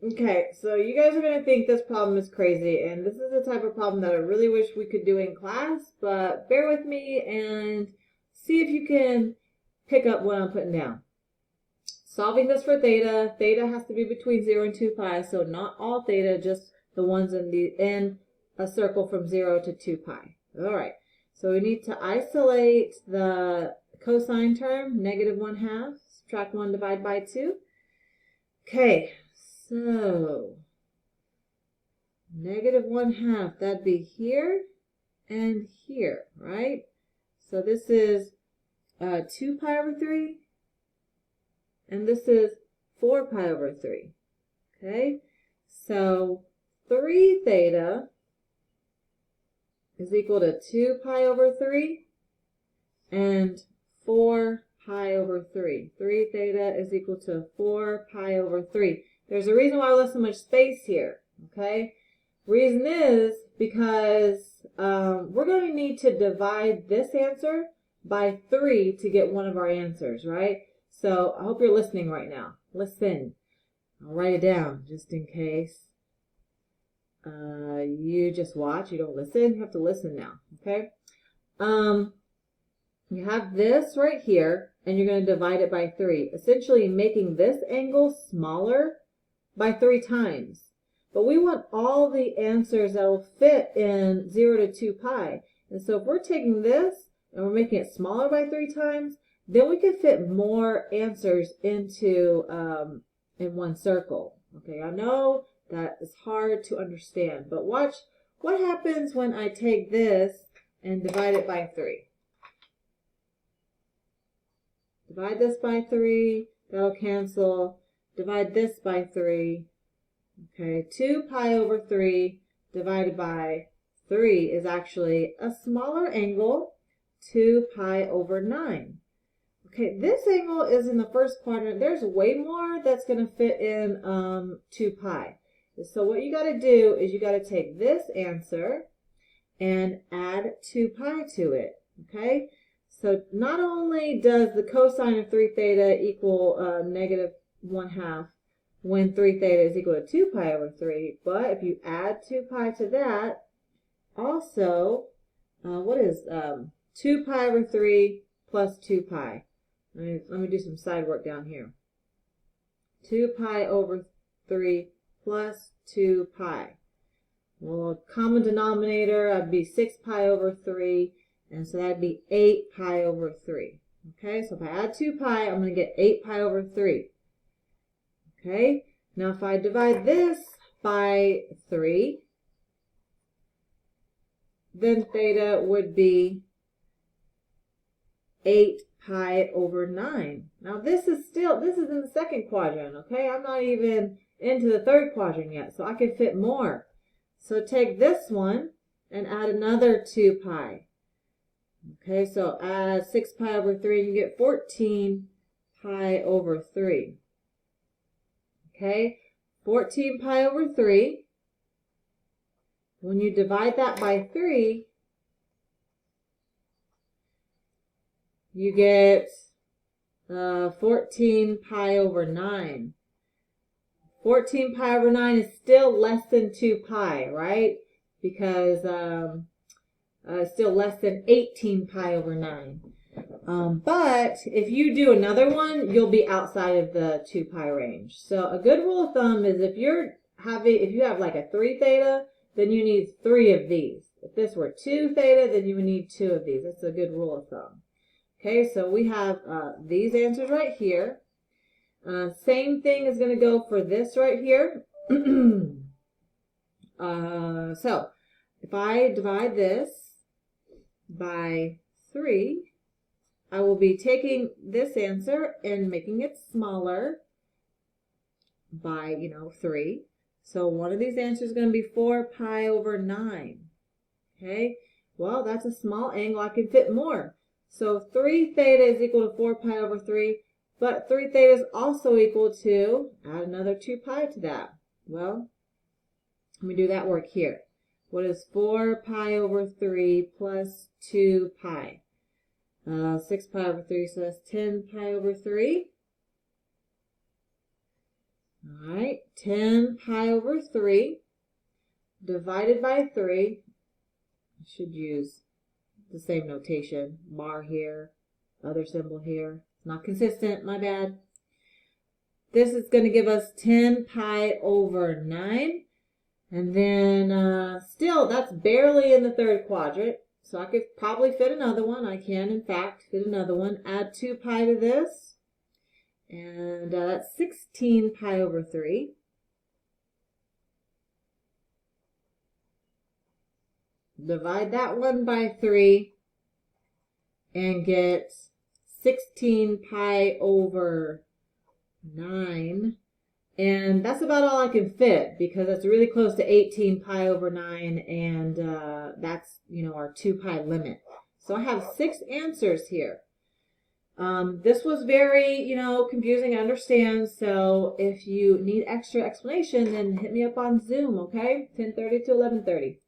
Okay, so you guys are going to think this problem is crazy, and this is the type of problem that I really wish we could do in class, but bear with me and see if you can pick up what I'm putting down. Solving this for theta, theta has to be between 0 and 2 pi, so not all theta, just the ones in a circle from 0 to 2 pi. All right, so we need to isolate the cosine term, -1/2, subtract 1, divide by 2. Okay, so -1/2, that'd be here and here, right? So this is 2 pi over 3, and this is 4 pi over 3. Okay, so 3 theta is equal to 2 pi over 3 and 4 pi over 3. 3 theta is equal to 4 pi over 3. There's a reason why there's so much space here, okay? Reason is because we're going to need to divide this answer by 3 to get one of our answers, right? So I hope you're listening right now. Listen. I'll write it down just in case you just watch. You don't listen. You have to listen now, okay? You have this right here, and you're going to divide it by 3, essentially making this angle smaller by 3 times. But we want all the answers that will fit in 0 to 2 pi. And so if we're taking this and we're making it smaller by 3 times, then we can fit more answers into in one circle. Okay, I know that is hard to understand, but watch what happens when I take this and divide it by 3. Divide this by 3, that'll cancel. Divide this by 3. Okay, 2 pi over 3 divided by 3 is actually a smaller angle, 2 pi over 9. Okay, this angle is in the first quadrant. There's way more that's going to fit in 2 pi. So what you got to do is you got to take this answer and add 2 pi to it. Okay, so not only does the cosine of 3 theta equal -1/2 when 3 theta is equal to 2 pi over 3, but if you add 2 pi to that, also, what is 2 pi over 3 plus 2 pi? Let me do some side work down here. 2 pi over 3 plus 2 pi. Well, common denominator, that'd be 6 pi over 3, and so that'd be 8 pi over 3. Okay, so if I add 2 pi, I'm going to get 8 pi over 3. Okay, now if I divide this by 3, then theta would be 8 pi over 9. Now this is in the second quadrant, okay? I'm not even into the third quadrant yet, so I can fit more. So take this one and add another 2 pi. Okay, so add 6 pi over 3 and you get 14 pi over 3. Okay, 14 pi over 3. When you divide that by 3, you get 14 pi over 9. 14 pi over 9 is still less than 2 pi, right? Because it's still less than 18 pi over 9. But if you do another one, you'll be outside of the 2 pi range. So a good rule of thumb is if you have like a 3 theta, then you need 3 of these. If this were 2 theta, then you would need 2 of these. That's a good rule of thumb. Okay, so we have these answers right here. Same thing is going to go for this right here. So if I divide this by 3, I will be taking this answer and making it smaller by, 3. So one of these answers is going to be 4 pi over 9. Okay, well, that's a small angle. I can fit more. So 3 theta is equal to 4 pi over 3, but 3 theta is also equal to, add another 2 pi to that. Well, let me do that work here. What is 4 pi over 3 plus 2 pi? 6 pi over 3, so that's 10 pi over 3. All right. right? 10 pi over 3 divided by 3. I should use the same notation. Bar here, other symbol here. It's not consistent, my bad. This is going to give us 10 pi over 9. And then still, that's barely in the third quadrant. So I could probably fit another one. I can, in fact, fit another one. Add 2 pi to this. And that's 16 pi over 3. Divide that one by 3 and get 16 pi over 9. And that's about all I can fit because it's really close to 18 pi over 9, and that's, our 2 pi limit. So I have 6 answers here. This was very, confusing, I understand. So if you need extra explanation, then hit me up on Zoom, okay? 10:30 to 11:30.